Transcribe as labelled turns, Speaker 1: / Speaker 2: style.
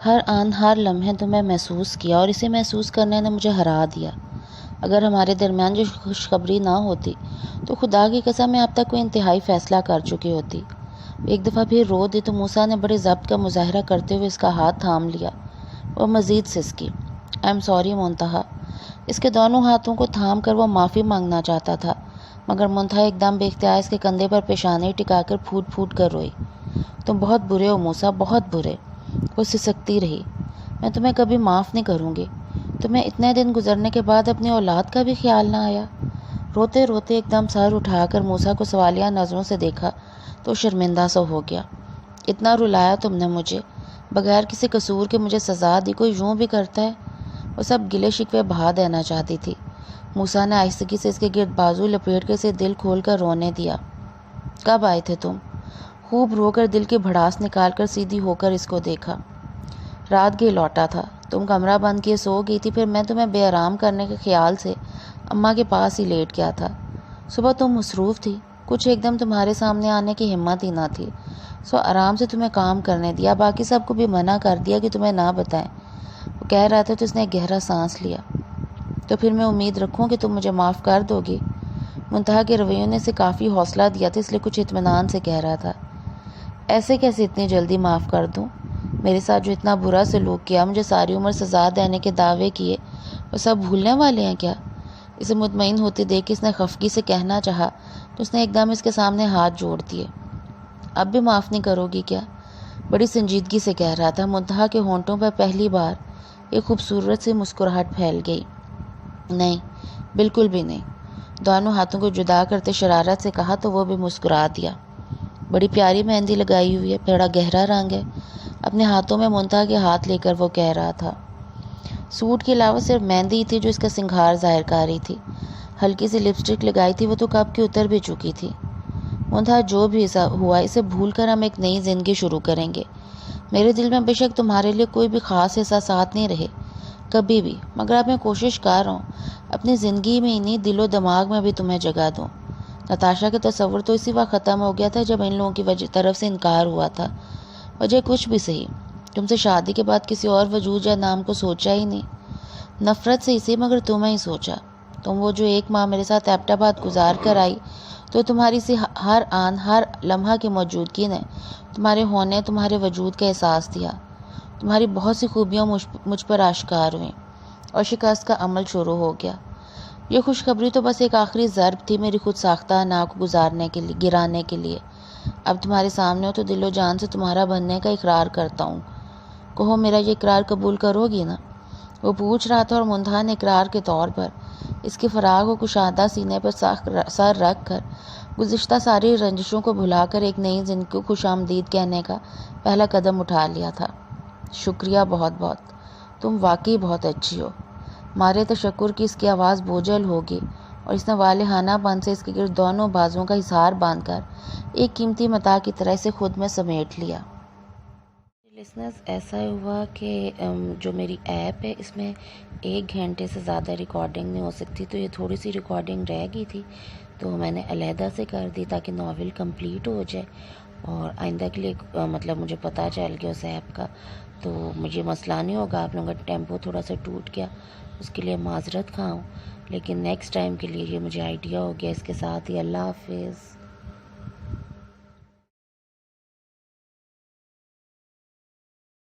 Speaker 1: ہر آن ہر لمحے تمہیں محسوس کیا اور اسے محسوس کرنے نے مجھے ہرا دیا۔ اگر ہمارے درمیان یہ خوشخبری نہ ہوتی تو خدا کی قسم میں اب تک کوئی انتہائی فیصلہ کر چکی ہوتی۔ ایک دفعہ پھر رو دی تو موسیٰ نے بڑے ضبط کا مظاہرہ کرتے ہوئے اس کا ہاتھ تھام لیا۔ وہ مزید سسکی۔ آئی ایم سوری منتہا۔ اس کے دونوں ہاتھوں کو تھام کر وہ معافی مانگنا چاہتا تھا، مگر منتہا ایک دم بے اختیار اس کے کندھے پر پیشانی ٹکا کر پھوٹ پھوٹ کر روئی۔ تم بہت برے ہو موسیٰ، بہت برے۔ وہ سسکتی رہی۔ میں تمہیں کبھی معاف نہیں کروں گی۔ تمہیں اتنے دن گزرنے کے بعد اپنی اولاد کا بھی خیال نہ آیا؟ روتے روتے ایک دم سر اٹھا کر موسیٰ کو سوالیہ نظروں سے دیکھا تو شرمندہ سا ہو گیا۔ اتنا رلایا تم نے مجھے، بغیر کسی قصور کے مجھے سزا دی، کوئی یوں بھی کرتا ہے؟ وہ سب گلے شکوے بہا دینا چاہتی تھی۔ موسیٰ نے آہستگی سے اس کے گرد بازو لپیٹ کر اسے دل کھول کر رونے دیا۔ کب آئے تھے تم؟ خوب رو کر دل کی بھڑاس نکال کر سیدھی ہو کر اس کو دیکھا۔ رات گئی لوٹا تھا، تم کمرہ بند کیے سو گئی تھی، پھر میں تمہیں بے آرام کرنے کے خیال سے اماں کے پاس ہی لیٹ گیا تھا۔ صبح تم مصروف تھی، کچھ ایک دم تمہارے سامنے آنے کی ہمت ہی نہ تھی، سو آرام سے تمہیں کام کرنے دیا، باقی سب کو بھی منع کر دیا کہ تمہیں نہ بتائیں۔ وہ کہہ رہا تھا تو اس نے گہرا سانس لیا۔ تو پھر میں امید رکھوں کہ تم مجھے معاف کر دو گی؟ منتہا کے رویوں نے اسے کافی حوصلہ دیا تھا، اس لیے کچھ اطمینان سے کہہ رہا تھا۔ ایسے کیسے اتنی جلدی معاف کر دوں؟ میرے ساتھ جو اتنا برا سلوک کیا، مجھے ساری عمر سزا دینے کے دعوے کیے، وہ سب بھولنے والے ہیں کیا؟ اسے مطمئن ہوتے دیکھ اس نے خفگی سے کہنا چاہا تو اس نے ایک دم اس کے سامنے ہاتھ جوڑ دیے۔ اب بھی معاف نہیں کرو گی کیا؟ بڑی سنجیدگی سے کہہ رہا تھا۔ منتہا کے ہونٹوں پر پہلی بار ایک خوبصورت سی مسکراہٹ پھیل گئی۔ نہیں، بالکل بھی نہیں۔ دونوں ہاتھوں کو جدا کرتے شرارت سے کہا تو وہ بھی مسکرا دیا۔ بڑی پیاری مہندی لگائی ہوئی ہے، بڑا گہرا رنگ ہے۔ اپنے ہاتھوں میں منتہا کے ہاتھ لے کر وہ کہہ رہا تھا۔ سوٹ کے علاوہ صرف مہندی تھی جو اس کا سنگھار ظاہر کر رہی تھی۔ ہلکی سی لپسٹک لگائی تھی وہ تو کب کی اتر بھی چکی تھی۔ منتہا جو بھی ہوا اسے بھول کر ہم ایک نئی زندگی شروع کریں گے۔ میرے دل میں بے شک تمہارے لیے کوئی بھی خاص احساسات نہیں رہے کبھی بھی، مگر اب میں کوشش کر رہا ہوں اپنی زندگی میں نہیں دل و دماغ میں بھی تمہیں جگہ دوں۔ نتاشا کا تصور تو اسی وقت ختم ہو گیا تھا جب ان لوگوں کی طرف سے انکار ہوا تھا۔ وجہ کچھ بھی صحیح، تم سے شادی کے بعد کسی اور وجود یا نام کو سوچا ہی نہیں۔ نفرت سے اسی مگر تمہیں ہی سوچا۔ تم وہ جو ایک ماہ میرے ساتھ ایبٹ آباد گزار کر آئی تو تمہاری سی ہر آن ہر لمحہ کی موجودگی نے تمہارے ہونے تمہارے وجود کا احساس دیا۔ تمہاری بہت سی خوبیاں مجھ پر آشکار ہوئیں اور شکست کا عمل شروع ہو گیا۔ یہ خوشخبری تو بس ایک آخری ضرب تھی میری خود ساختہ نا کو گرانے کے لیے۔ اب تمہارے سامنے ہو تو دل و جان سے تمہارا بننے کا اقرار کرتا ہوں۔ کہو میرا یہ اقرار قبول کرو گی نا؟ وہ پوچھ رہا تھا اور منتہا نے اقرار کے طور پر اس کے فراغ و کشادہ سینے پر سر رکھ کر گزشتہ ساری رنجشوں کو بھلا کر ایک نئی زندگی کو خوش آمدید کہنے کا پہلا قدم اٹھا لیا تھا۔ شکریہ بہت بہت، تم واقعی بہت اچھی ہو۔ مارے تشکر کی اس کی آواز بوجھل ہوگی اور اس نے والہانہ پن سے اس کے گرد دونوں بازوؤں کا حصار باندھ کر ایک قیمتی متاع کی طرح اسے خود میں سمیٹ لیا۔ لسنرز، ایسا ہوا کہ جو میری ایپ ہے اس میں 1 گھنٹے سے زیادہ ریکارڈنگ نہیں ہو سکتی، تو یہ تھوڑی سی ریکارڈنگ رہ گئی تھی تو میں نے علیحدہ سے کر دی تاکہ ناول کمپلیٹ ہو جائے اور آئندہ کے لیے مطلب مجھے پتہ چل گیا اس ایپ کا، تو مجھے مسئلہ نہیں ہوگا۔ آپ لوگوں کا ٹیمپو تھوڑا سا ٹوٹ گیا، اس کے لیے معذرت خواہ ہوں، لیکن نیکسٹ ٹائم کے لیے یہ مجھے آئیڈیا ہو گیا۔ اس کے ساتھ ہی اللہ حافظ۔